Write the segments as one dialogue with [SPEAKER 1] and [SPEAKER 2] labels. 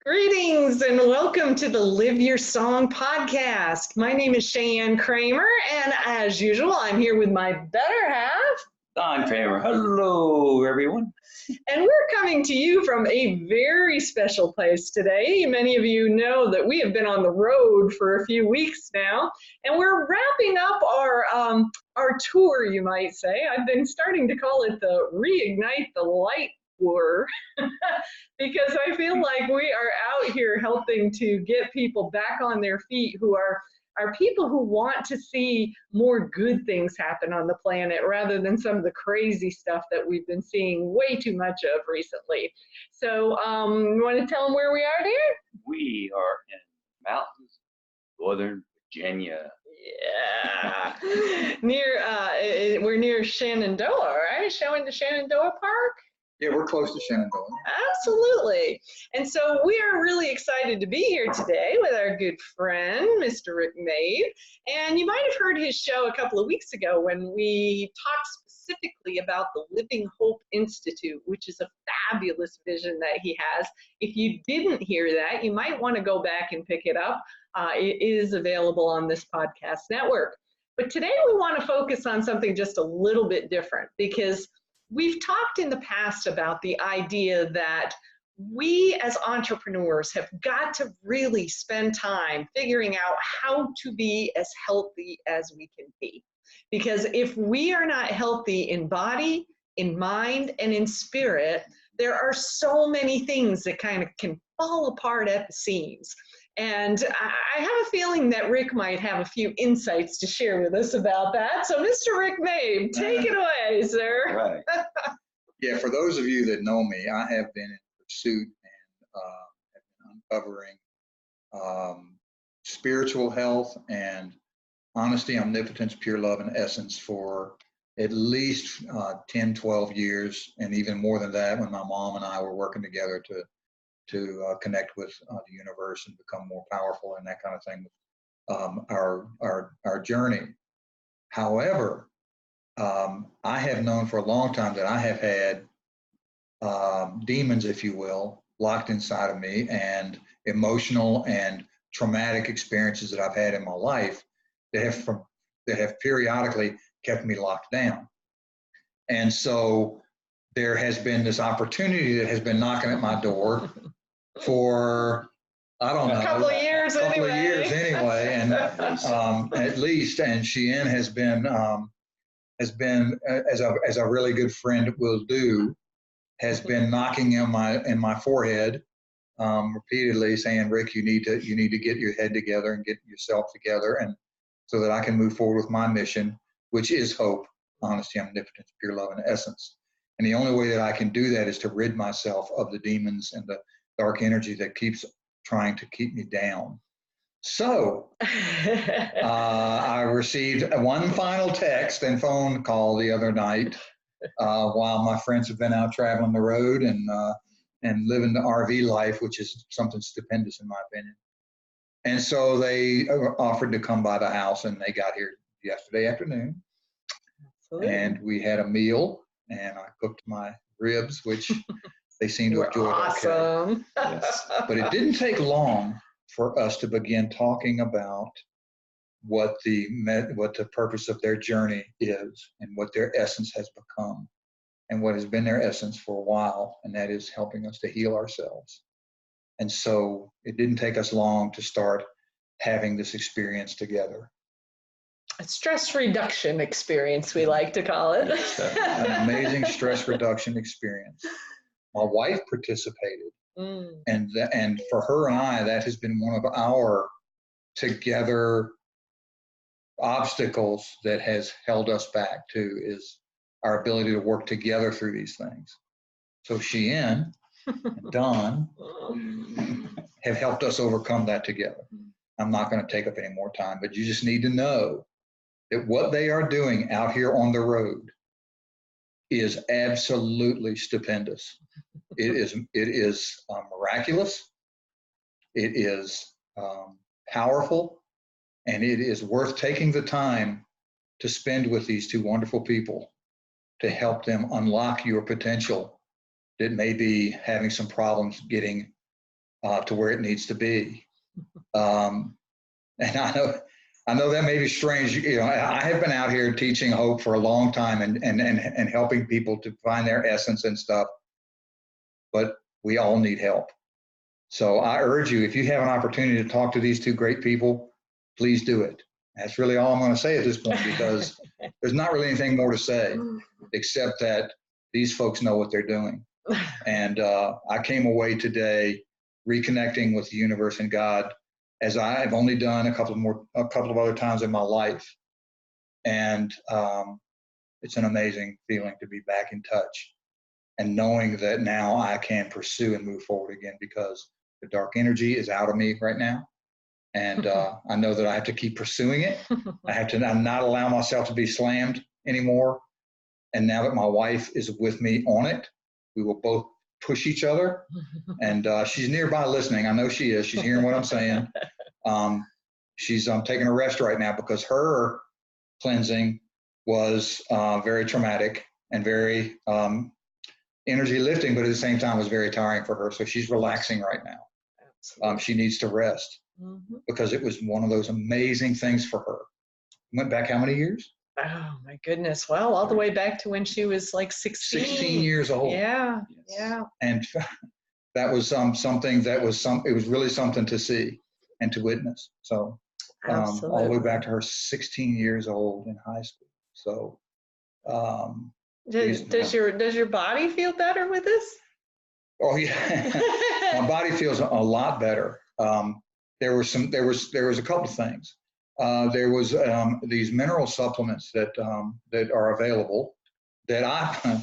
[SPEAKER 1] Greetings and welcome to the Live Your Song podcast. My name is Cheyenne Kramer, and as usual, I'm here with my better half,
[SPEAKER 2] Don Kramer. Hello, everyone.
[SPEAKER 1] and we're coming to you from a very special place today. Many of you know that we have been on the road for a few weeks now, and we're wrapping up our tour, you might say. I've been starting to call it the Reignite the Light tour because I feel like we are out here helping to get people back on their feet who are people who want to see more good things happen on the planet rather than some of the crazy stuff that we've been seeing way too much of recently. So you want to tell them where we are, dear?
[SPEAKER 2] We are in mountains, Northern Virginia.
[SPEAKER 1] Yeah. We're near Shenandoah, right? Showing the Shenandoah Park?
[SPEAKER 3] Yeah, we're close to Shenandoah.
[SPEAKER 1] Absolutely. And so we are really excited to be here today with our good friend, Mr. Rick Mabe. And you might have heard his show a couple of weeks ago when we talked specifically about the Living Hope Institute, which is a fabulous vision that he has. If you didn't hear that, you might want to go back and pick it up. It is available on this podcast network. But today we want to focus on something just a little bit different, because we've talked in the past about the idea that we as entrepreneurs have got to really spend time figuring out how to be as healthy as we can be. Because if we are not healthy in body, in mind, and in spirit, there are so many things that kind of can fall apart at the seams. And I have a feeling that Rick might have a few insights to share with us about that. So Mr. Rick Mabe, take it away, sir.
[SPEAKER 2] Right.
[SPEAKER 3] Yeah, for those of you that know me, I have been in pursuit and have been uncovering spiritual health and honesty, omnipotence, pure love, and essence for at least 10, 12 years, and even more than that when my mom and I were working together to connect with the universe and become more powerful and that kind of thing with our journey. However, I have known for a long time that I have had demons, if you will, locked inside of me, and emotional and traumatic experiences that I've had in my life that have periodically kept me locked down. And so there has been this opportunity that has been knocking at my door for, I don't know,
[SPEAKER 1] a couple of years
[SPEAKER 3] anyway, and at least. And Cheyenne has been as a really good friend will do, has been knocking in my forehead repeatedly, saying, Rick, you need to get your head together and get yourself together, and so that I can move forward with my mission, which is hope, honesty, omnipotence, pure love, and essence. And the only way that I can do that is to rid myself of the demons and the dark energy that keeps trying to keep me down. So I received one final text and phone call the other night while my friends have been out traveling the road and living the RV life, which is something stupendous in my opinion. And so they offered to come by the house, and they got here yesterday afternoon. Absolutely. And we had a meal, and I cooked my ribs, which they seem to enjoy.
[SPEAKER 1] Awesome.
[SPEAKER 3] Okay. Yes. But it didn't take long for us to begin talking about what the purpose of their journey is and what their essence has become and what has been their essence for a while, and that is helping us to heal ourselves. And so it didn't take us long to start having this experience together.
[SPEAKER 1] A stress reduction experience, we like to call it.
[SPEAKER 3] An amazing stress reduction experience. My wife participated, and for her and I, that has been one of our together obstacles that has held us back too, is our ability to work together through these things. So Cheyenne and Don have helped us overcome that together. I'm not going to take up any more time, but you just need to know that what they are doing out here on the road is absolutely stupendous. It is miraculous. It is powerful, and it is worth taking the time to spend with these two wonderful people to help them unlock your potential that may be having some problems getting to where it needs to be. And I know that may be strange. You know, I have been out here teaching hope for a long time and helping people to find their essence and stuff, but we all need help. So I urge you, if you have an opportunity to talk to these two great people, please do it. That's really all I'm going to say at this point, because there's not really anything more to say except that these folks know what they're doing. And I came away today reconnecting with the universe and God, as I've only done a couple of other times in my life. And it's an amazing feeling to be back in touch and knowing that now I can pursue and move forward again, because the dark energy is out of me right now. And I know that I have to keep pursuing it. I have to not allow myself to be slammed anymore. And now that my wife is with me on it, we will both push each other. And she's nearby listening. I know she is. She's hearing what I'm saying. She's taking a rest right now because her cleansing was very traumatic and very energy lifting, but at the same time was very tiring for her. So she's relaxing right now. She needs to rest because it was one of those amazing things for her. Went back how many years?
[SPEAKER 1] Oh my goodness. Well, all the way back to when she was like 16.
[SPEAKER 3] 16 years old.
[SPEAKER 1] Yeah. Yeah.
[SPEAKER 3] And that was something that was it was really something to see and to witness. So all the way back to her 16 years old in high school. So
[SPEAKER 1] does your body feel better with this?
[SPEAKER 3] Oh yeah. My body feels a lot better. There was a couple of things. There was these mineral supplements that are available that I'm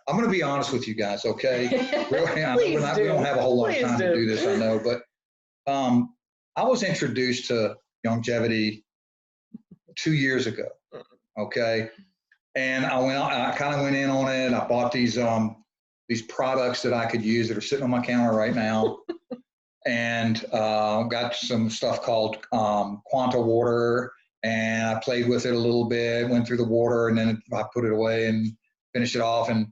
[SPEAKER 3] going to be honest with you guys, okay? Really, we don't have a whole lot of time to do this, I know, but I was introduced to longevity 2 years ago, okay? And I kind of went in on it. I bought these products that I could use that are sitting on my counter right now. And got some stuff called Quanta water, and I played with it a little bit, went through the water, and then I put it away and finished it off. And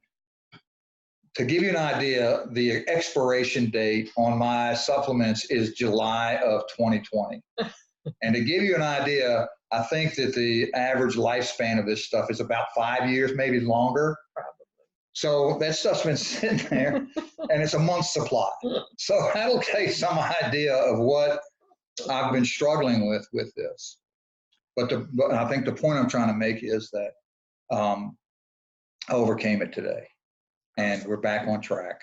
[SPEAKER 3] to give you an idea, the expiration date on my supplements is July of 2020. And to give you an idea, I think that the average lifespan of this stuff is about 5 years, maybe longer. So that stuff's been sitting there, and it's a month's supply. So that'll take some idea of what I've been struggling with this. But I think the point I'm trying to make is that I overcame it today, and we're back on track.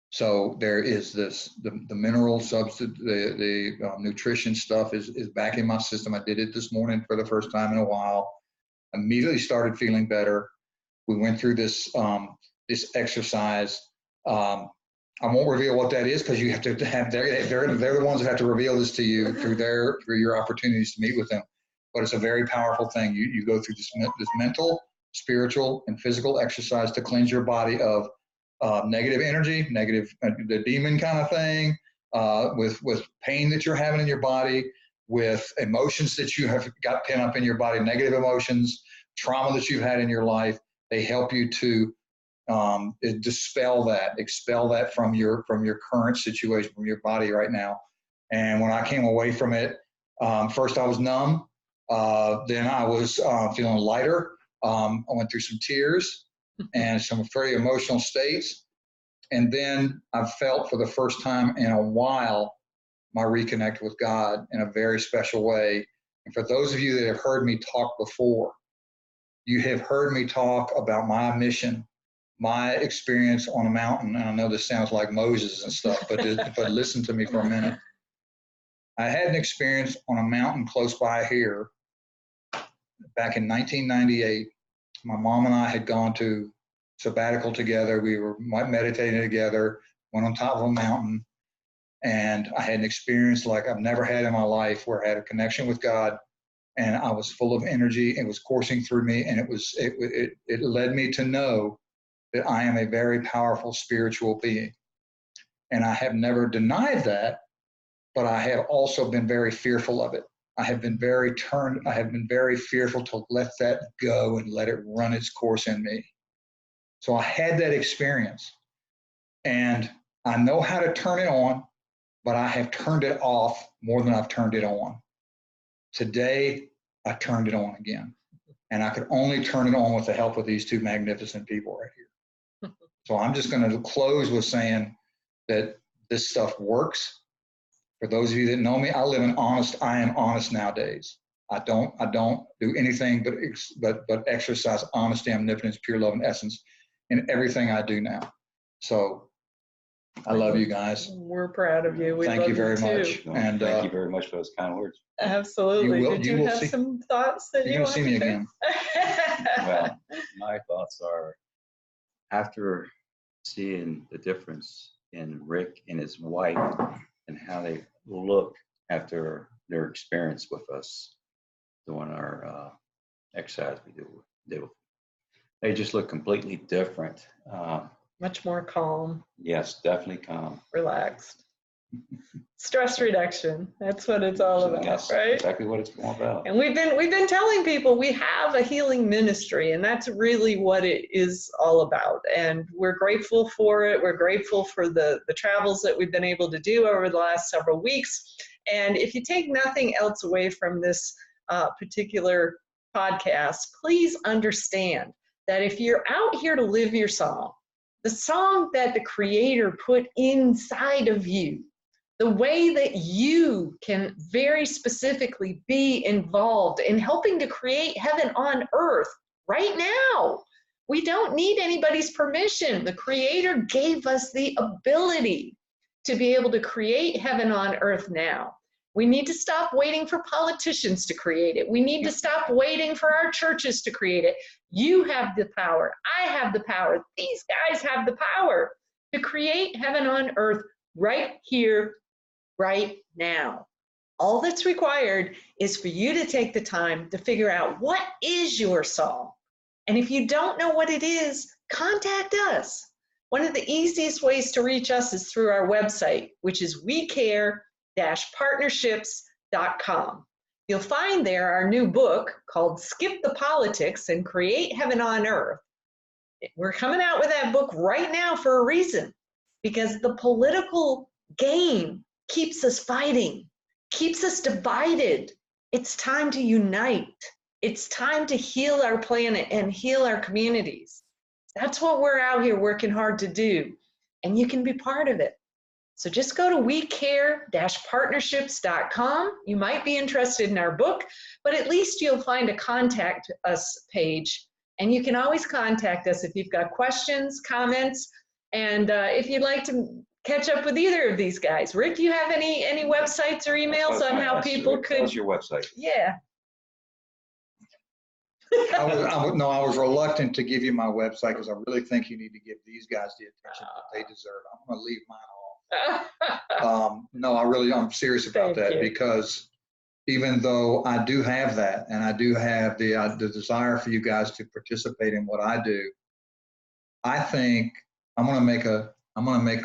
[SPEAKER 3] So there is the mineral substance, the nutrition stuff is back in my system. I did it this morning for the first time in a while. Immediately started feeling better. We went through this exercise. I won't reveal what that is because you have to have they're the ones that have to reveal this to you through your opportunities to meet with them. But it's a very powerful thing. You go through this mental, spiritual, and physical exercise to cleanse your body of negative energy, the demon kind of thing, with pain that you're having in your body, with emotions that you have got pent up in your body, negative emotions, trauma that you've had in your life. They help you to expel that from your current situation, from your body right now. And when I came away from it, first I was numb. Then I was feeling lighter. I went through some tears and some very emotional states. And then I felt for the first time in a while my reconnect with God in a very special way. And for those of you that have heard me talk before, you have heard me talk about my mission, my experience on a mountain. And I know this sounds like Moses and stuff, but listen to me for a minute. I had an experience on a mountain close by here back in 1998. My mom and I had gone to sabbatical together. We were meditating together, went on top of a mountain, and I had an experience like I've never had in my life where I had a connection with God, and I was full of energy. It was coursing through me, and it led me to know that I am a very powerful spiritual being. And I have never denied that, but I have also been very fearful of it. I have been very fearful to let that go and let it run its course in me. So I had that experience. And I know how to turn it on, but I have turned it off more than I've turned it on. Today, I turned it on again. And I could only turn it on with the help of these two magnificent people right here. So I'm just going to close with saying that this stuff works. For those of you that know me, I am honest nowadays. I don't do anything but exercise honesty, omnipotence, pure love, and essence in everything I do now. So I love you guys.
[SPEAKER 1] We're proud of you. We
[SPEAKER 3] Thank
[SPEAKER 1] love
[SPEAKER 3] you very
[SPEAKER 1] too.
[SPEAKER 3] much.
[SPEAKER 2] Well,
[SPEAKER 3] And
[SPEAKER 2] thank you very much for those kind words.
[SPEAKER 1] Absolutely. Did you have
[SPEAKER 3] see,
[SPEAKER 1] some thoughts that
[SPEAKER 3] you're
[SPEAKER 1] you
[SPEAKER 3] gonna
[SPEAKER 1] want
[SPEAKER 3] see
[SPEAKER 1] to
[SPEAKER 3] me
[SPEAKER 1] share?
[SPEAKER 3] again.
[SPEAKER 2] Well, my thoughts are, after seeing the difference in Rick and his wife and how they look after their experience with us doing our exercise we do, they just look completely different.
[SPEAKER 1] Much more calm,
[SPEAKER 2] Yes, definitely calm.
[SPEAKER 1] relaxed. Stress reduction. That's what it's all about,
[SPEAKER 2] Yes,
[SPEAKER 1] right?
[SPEAKER 2] exactly what it's all about.
[SPEAKER 1] And we've been telling people we have a healing ministry, and that's really what it is all about. And we're grateful for it. We're grateful for the travels that we've been able to do over the last several weeks. And if you take nothing else away from this particular podcast, please understand that if you're out here to live your song, the song that the Creator put inside of you, the way that you can very specifically be involved in helping to create heaven on earth right now. We don't need anybody's permission. The Creator gave us the ability to be able to create heaven on earth now. We need to stop waiting for politicians to create it. We need to stop waiting for our churches to create it. You have the power. I have the power. These guys have the power to create heaven on earth right here, right now. All that's required is for you to take the time to figure out what is your song. And if you don't know what it is, contact us. One of the easiest ways to reach us is through our website, which is wecare-partnerships.com. You'll find there our new book called Skip the Politics and Create Heaven on Earth. We're coming out with that book right now for a reason, because the political game keeps us fighting, keeps us divided. It's time to unite. It's time to heal our planet and heal our communities. That's what we're out here working hard to do, and you can be part of it. So just go to wecare-partnerships.com. You might be interested in our book, but at least you'll find a contact us page, and you can always contact us if you've got questions, comments, and if you'd like to catch up with either of these guys. Rick, do you have any websites or emails on how people could?
[SPEAKER 2] What's your website?
[SPEAKER 1] Yeah.
[SPEAKER 3] I was reluctant to give you my website because I really think you need to give these guys the attention that they deserve. I'm going to leave mine off. No, I'm serious about that, because even though I do have that, and I do have the desire for you guys to participate in what I do, I think I'm going to make a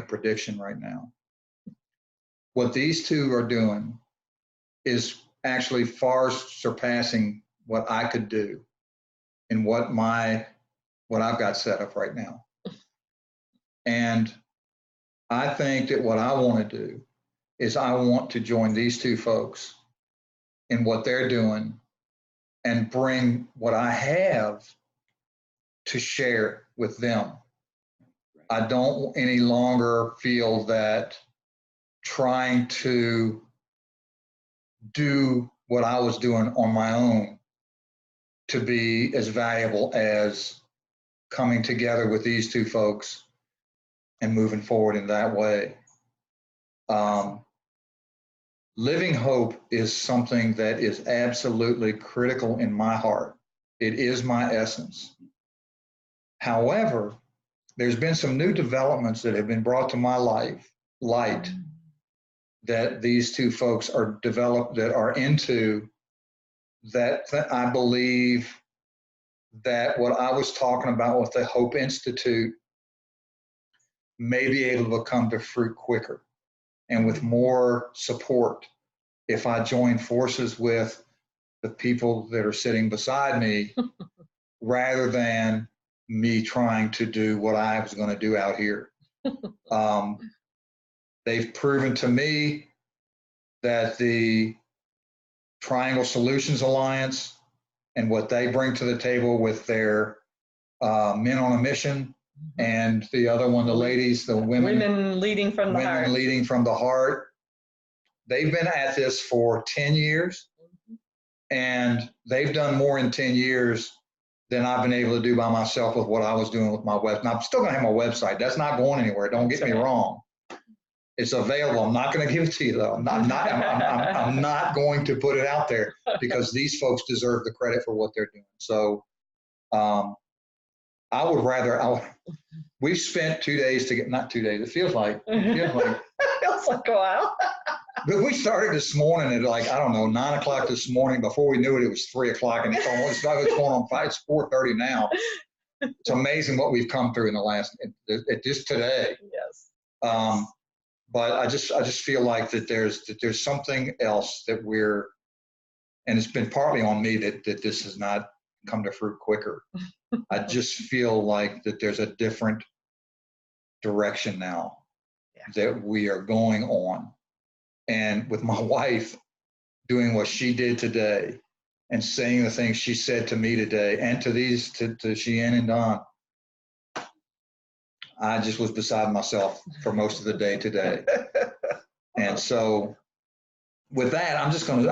[SPEAKER 3] prediction right now. What these two are doing is actually far surpassing what I could do in what I've got set up right now. And I think that what I want to do is I want to join these two folks in what they're doing and bring what I have to share with them. I don't any longer feel that trying to do what I was doing on my own to be as valuable as coming together with these two folks and moving forward in that way. Living hope is something that is absolutely critical in my heart. It is my essence. However, there's been some new developments that have been brought to my light that these two folks are into, that I believe that what I was talking about with the Hope Institute may be able to come to fruit quicker and with more support if I join forces with the people that are sitting beside me rather than me trying to do what I was going to do out here. They've proven to me that the Triangle Solutions Alliance and what they bring to the table with their Men on a Mission, and the other one, the ladies, the
[SPEAKER 1] Women leading from the heart.
[SPEAKER 3] Women Leading from the Heart. They've been at this for 10 years, and they've done more in 10 years than I've been able to do by myself with what I was doing with my website. Now, I'm still going to have my website. That's not going anywhere. Don't get me wrong. It's available. I'm not going to give it to you, though. I'm not going to put it out there, because these folks deserve the credit for what they're doing. So I would rather, we've spent 2 days to get, not 2 days, it feels like
[SPEAKER 1] It feels like a while.
[SPEAKER 3] But we started this morning at like, I don't know, 9 o'clock this morning. Before we knew it, it was 3 o'clock, and it's going on 5. It's 4:30 now. It's amazing what we've come through in the last, just today.
[SPEAKER 1] Yes.
[SPEAKER 3] But I just feel like that there's something else that we're, and it's been partly on me that this has not come to fruit quicker. I just feel like that there's a different direction now that we are going on. And with my wife doing what she did today and saying the things she said to me today and to Cheyenne and Don, I just was beside myself for most of the day today. And so with that, I'm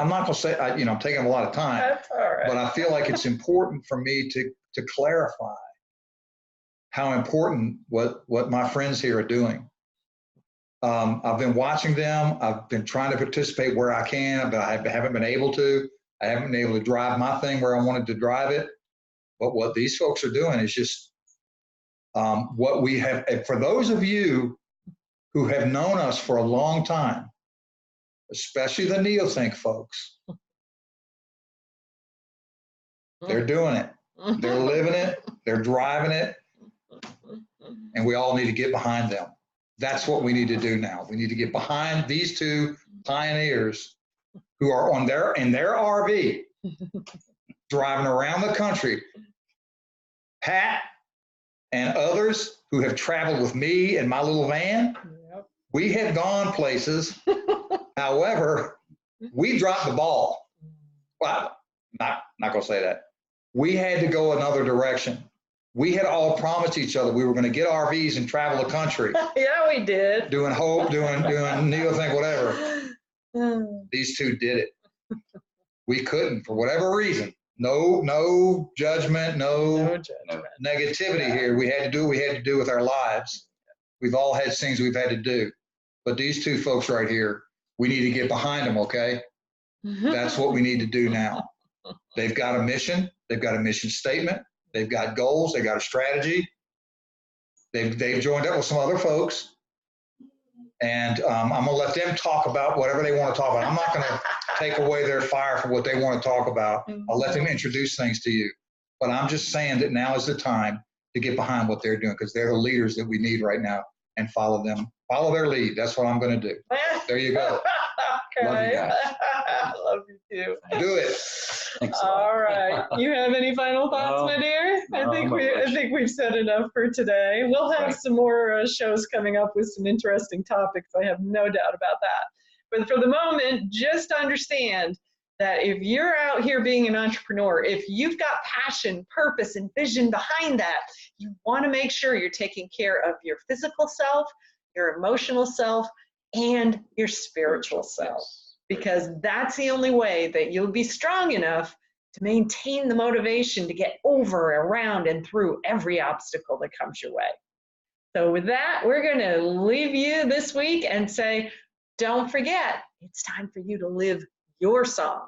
[SPEAKER 3] not going to say, I'm taking a lot of time.
[SPEAKER 1] That's all right.
[SPEAKER 3] But I feel like it's important for me to clarify how important what my friends here are doing. I've been watching them. I've been trying to participate where I can, but I haven't been able to. I haven't been able to drive my thing where I wanted to drive it. But what these folks are doing is just what we have. For those of you who have known us for a long time, especially the Neothink folks, they're doing it. They're living it. They're driving it. And we all need to get behind them. That's what we need to do now. We need to get behind these two pioneers who are in their RV, driving around the country. Pat and others who have traveled with me in my little van, we have gone places. However, we dropped the ball. Well, not going to say that. We had to go another direction. We had all promised each other we were going to get RVs and travel the country.
[SPEAKER 1] Yeah, we did.
[SPEAKER 3] Doing Hope, doing Neothink, whatever. These two did it. We couldn't for whatever reason. No judgment, no negativity here. We had to do what we had to do with our lives. We've all had things we've had to do. But these two folks right here, we need to get behind them, okay? That's what we need to do now. They've got a mission. They've got a mission statement. They've got goals. They've got a strategy. They've joined up with some other folks. And I'm going to let them talk about whatever they want to talk about. I'm not going to take away their fire for what they want to talk about. I'll let them introduce things to you. But I'm just saying that now is the time to get behind what they're doing, because they're the leaders that we need right now, and follow them. Follow their lead. That's what I'm going to do. There you go.
[SPEAKER 1] Okay.
[SPEAKER 3] Love you guys.
[SPEAKER 1] Love you too.
[SPEAKER 3] Do it.
[SPEAKER 2] Thanks.
[SPEAKER 1] All right. You have any final thoughts,
[SPEAKER 2] No,
[SPEAKER 1] my dear?
[SPEAKER 2] no,
[SPEAKER 1] I think we've said enough for today. We'll have some more shows coming up with some interesting topics. I have no doubt about that. But for the moment, just understand that if you're out here being an entrepreneur, if you've got passion, purpose, and vision behind that, you want to make sure you're taking care of your physical self, your emotional self, and your spiritual self. Because that's the only way that you'll be strong enough to maintain the motivation to get over, around, and through every obstacle that comes your way. So with that, we're going to leave you this week and say, don't forget, it's time for you to live your song.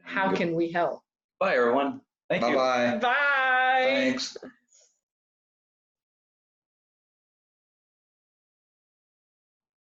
[SPEAKER 1] How can we help?
[SPEAKER 2] Bye, everyone. Thank you.
[SPEAKER 3] Bye-bye.
[SPEAKER 1] Bye.
[SPEAKER 3] Thanks.